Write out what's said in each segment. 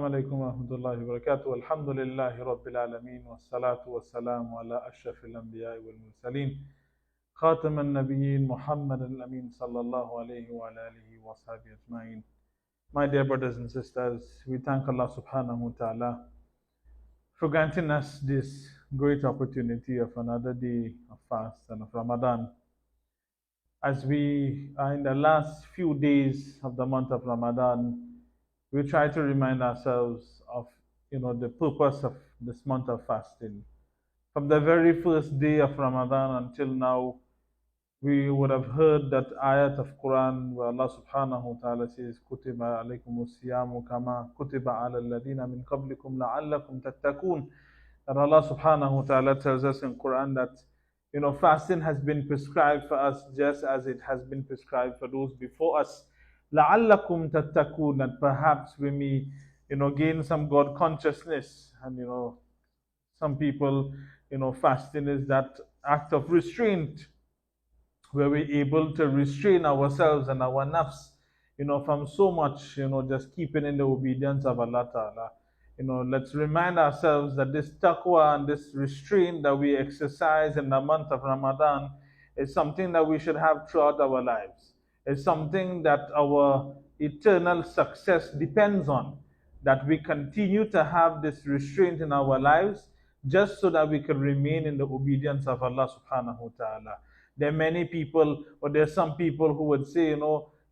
Assalamu alaikum wa rahmatullahi wa barakatuh. Alhamdulillahi rabbil alameen. Wa salatu wa salamu ala ashrafil anbiya wal mursaleen. Khatam al-Nabiyyin Muhammad al-Amin sallallahu alayhi wa alihi wa sahbihi ajma'in. My dear brothers and sisters, we thank Allah subhanahu wa ta'ala for granting us this great opportunity of another day of fast and of Ramadan. As we are in the last few days of the month of Ramadan, we try to remind ourselves of the purpose of this month of fasting. From the very first day of Ramadan until now, we would have heard that ayat of Quran where Allah subhanahu wa ta'ala says, Kutiba alaykum siyamu kama kutiba ala alladhina min qablikum la'allakum tattaqun. And Allah subhanahu wa ta'ala tells us in Quran that fasting has been prescribed for us just as it has been prescribed for those before us. لَعَلَّكُمْ تَتَّقُونَ, that perhaps we may gain some God consciousness. And some people, fasting is that act of restraint where we're able to restrain ourselves and our nafs from so much just keeping in the obedience of Allah Ta'ala. Let's remind ourselves that this taqwa and this restraint that we exercise in the month of Ramadan is something that we should have throughout our lives. It's something that our eternal success depends on, that we continue to have this restraint in our lives just so that we can remain in the obedience of Allah subhanahu wa ta'ala. There are many people, or there are some people who would say,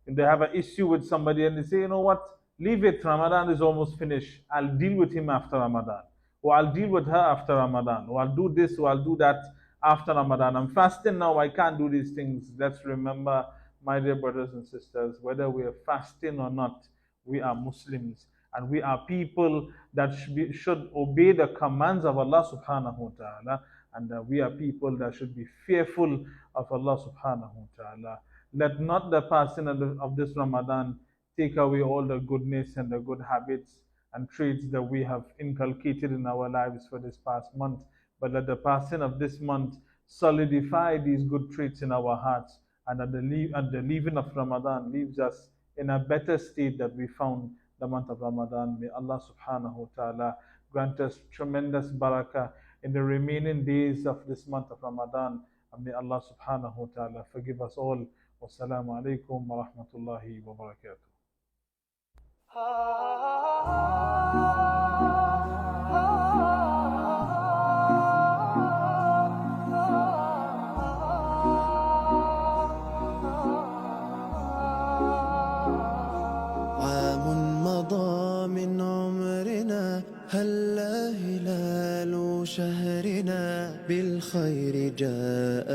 they have an issue with somebody and they say, what, leave it, Ramadan is almost finished. I'll deal with him after Ramadan. Or I'll deal with her after Ramadan. Or I'll do this, or I'll do that after Ramadan. I'm fasting now, I can't do these things. Let's remember, my dear brothers and sisters, whether we are fasting or not, we are Muslims. And we are people that should obey the commands of Allah subhanahu wa ta'ala. And we are people that should be fearful of Allah subhanahu wa ta'ala. Let not the passing of this Ramadan take away all the goodness and the good habits and traits that we have inculcated in our lives for this past month. But let the passing of this month solidify these good traits in our hearts. And at the leaving of Ramadan leaves us in a better state that we found the month of Ramadan. May Allah subhanahu wa ta'ala grant us tremendous barakah in the remaining days of this month of Ramadan. And may Allah subhanahu wa ta'ala forgive us all. Wassalamu alaikum wa rahmatullahi wa barakatuh. من عمرنا هلا هلال شهرنا بالخير جاء